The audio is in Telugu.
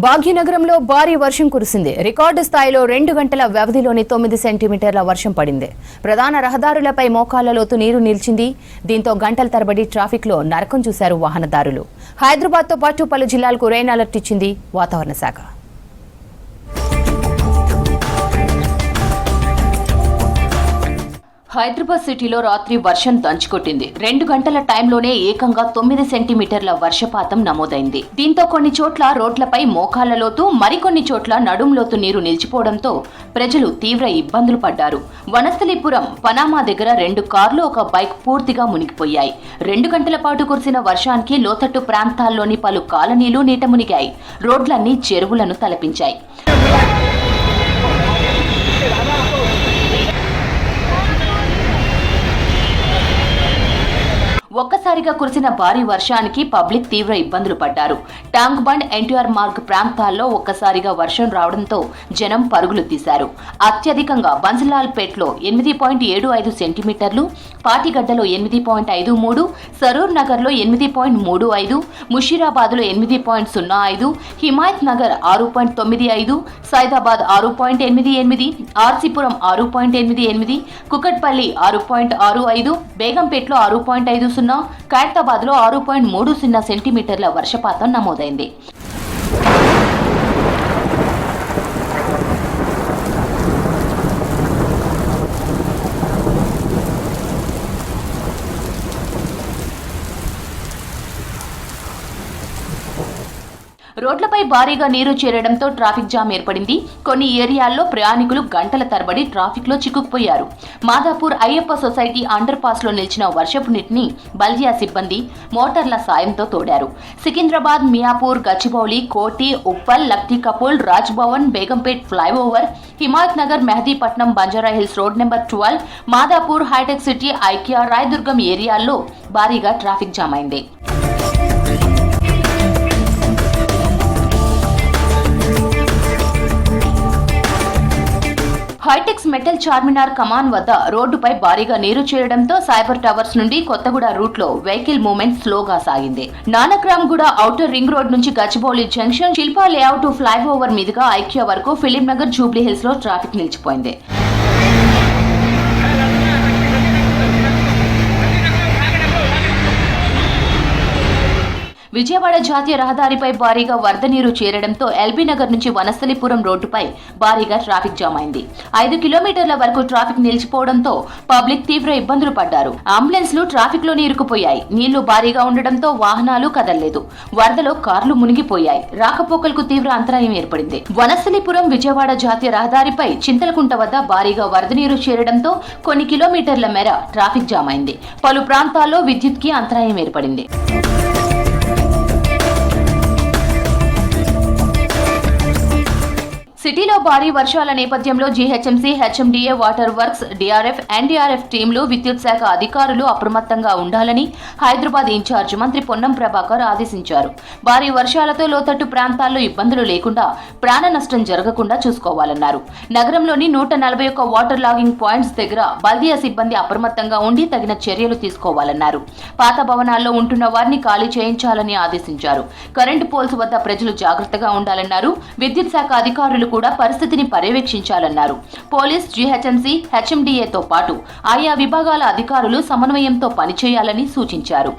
భాగ్యనగరంలో భారీ వర్షం కురిసింది. రికార్డు స్థాయిలో 2 గంటల వ్యవధిలోని 9 సెంటీమీటర్ల వర్షం పడింది. ప్రధాన రహదారులపై మోకాళ్ల లోతు నీరు నిలిచింది. దీంతో గంటల తరబడి ట్రాఫిక్లో నరకం చూశారు వాహనదారులు. హైదరాబాద్తో పాటు పలు జిల్లాలకు రెయిన్ అలర్ట్ ఇచ్చింది వాతావరణ శాఖ. హైదరాబాద్ సిటీలో రాత్రి వర్షం దంచుకొట్టింది. 2 గంటల టైంలోనే ఏకంగా 9 సెంటీమీటర్ల వర్షపాతం నమోదైంది. దీంతో కొన్ని చోట్ల రోడ్లపై మోకాళ్ల లోతు, మరికొన్ని చోట్ల నడుం లోతు నీరు నిలిచిపోవడంతో ప్రజలు తీవ్ర ఇబ్బందులు పడ్డారు. వనస్థలిపురం పనామా దగ్గర 2 కార్లు, ఒక బైక్ పూర్తిగా మునిగిపోయాయి. 2 గంటల పాటు కురిసిన వర్షానికి లోతట్టు ప్రాంతాల్లోని పలు కాలనీలు నీట మునిగాయి. రోడ్లన్నీ చెరువులను తలపించాయి. ఒక్కసారిగా కురిసిన భారీ వర్షానికి పబ్లిక్ తీవ్ర ఇబ్బందులు పడ్డారు. ట్యాంక్ బండ్, ఎన్టీఆర్ మార్గ్ ప్రాంతాల్లో ఒక్కసారిగా వర్షం రావడంతో జనం పరుగులు తీశారు. అత్యధికంగా బన్సలాల్పేట్లో 8.75 సెంటీమీటర్లు, పాటిగడ్డలో 8.53, సరూర్ నగర్లో 8.35, ముషీరాబాద్లో 8.05, హిమాయత్ నగర్ 6.95, సైదాబాద్ 6.88, ఆర్సీపురం 6.88, కుకట్పల్లి 6.65, బేగంపేట్లో 6.50, ఖైరతాబాద్ లో 6.30 సెంటీమీటర్ల వర్షపాతం నమోదైంది. రోడ్లపై భారీగా నీరు చేరడంతో ట్రాఫిక్ జామ్ ఏర్పడింది. కొన్ని ఏరియాల్లో ప్రయాణికులు గంటల తరబడి ట్రాఫిక్ లో చిక్కుకుపోయారు. Madhapur Ayyappa society underpass లో నిలిచిన వర్షపు నీటిని బల్దియా సిబ్బంది మోటార్ల సాయంతో తోడారు. Secunderabad, Miyapur, Gachibowli, Koti, Uppal, Lakdi Kapul, Raj Bhavan, Begumpet flyover, Himayat Nagar, Mehdipatnam, Banjara Hills road number 12, Madhapur, Hitech City, IKEA, Rayadurgam ఏరియాల్లో భారీగా ట్రాఫిక్ జామ్ అయింది. హైటెక్స్ మెటల్ చార్మినార్ కమాన్ వద్ద రోడ్డుపై భారీగా నీరు చేరడంతో సైబర్ టవర్స్ నుండి కొత్తగూడ రూట్ లో వెహికల్ మూవ్మెంట్ స్లోగా సాగింది. నానక్రామ్గూడ ఔటర్ రింగ్ రోడ్ నుంచి Gachibowli junction, Shilpa layout flyover మీదుగా ఐక్యా వరకు ఫిలిం నగర్, జూబ్లీ హిల్స్ లో ట్రాఫిక్ నిలిచిపోయింది. విజయవాడ జాతీయ రహదారిపై భారీగా వరద నీరు చేరడంతో ఎల్బీ నగర్ నుంచి వనస్థలిపురం రోడ్డుపై భారీగా ట్రాఫిక్ జామ్ అయింది. 5 కిలోమీటర్ల వరకు ట్రాఫిక్ నిలిచిపోవడంతో పబ్లిక్ తీవ్ర ఇబ్బందులు పడ్డారు. అంబులెన్స్లు ట్రాఫిక్ లో ఇరుక్కుపోయాయి. నీళ్లు భారీగా ఉండడంతో వాహనాలు కదలలేదు. వరదలో కార్లు మునిగిపోయాయి. రాకపోకలకు తీవ్ర అంతరాయం ఏర్పడింది. వనస్థలిపురం విజయవాడ జాతీయ రహదారిపై చింతలకుంట వద్ద భారీగా వరద నీరు చేరడంతో కొన్ని కిలోమీటర్ల మేర ట్రాఫిక్ జామ్ అయింది. పలు ప్రాంతాల్లో విద్యుత్ కి అంతరాయం ఏర్పడింది. సిటీలో భారీ వర్షాల నేపథ్యంలో GHMC, HMDA, water works, DRF, NDRF టీంలు, విద్యుత్ శాఖ అధికారులు అప్రమత్తంగా ఉండాలని హైదరాబాద్ ఇన్ఛార్జ్ మంత్రి పొన్నం ప్రభాకర్ ఆదేశించారు. భారీ వర్షాలతో లోతట్టు ప్రాంతాల్లో ఇబ్బందులు లేకుండా, ప్రాణ నష్టం జరగకుండా చూసుకోవాలన్నారు. నగరంలోని 141 వాటర్ లాగింగ్ పాయింట్స్ దగ్గర బల్దియా సిబ్బంది అప్రమత్తంగా ఉండి తగిన చర్యలు తీసుకోవాలన్నారు. పాత భవనాల్లో ఉంటున్న వారిని ఖాళీ చేయించాలని ఆదేశించారు. కరెంటు పోల్స్ వద్ద ప్రజలు జాగ్రత్తగా ఉండాలన్నారు. విద్యుత్ శాఖ అధికారులు కూడా పరిస్థితిని పర్యవేక్షించాలన్నారు. పోలీస్, జీహెచ్ఎంసీ, హెచ్ఎండిఏతో పాటు ఆయా విభాగాల అధికారులు సమన్వయంతో పనిచేయాలని సూచించారు.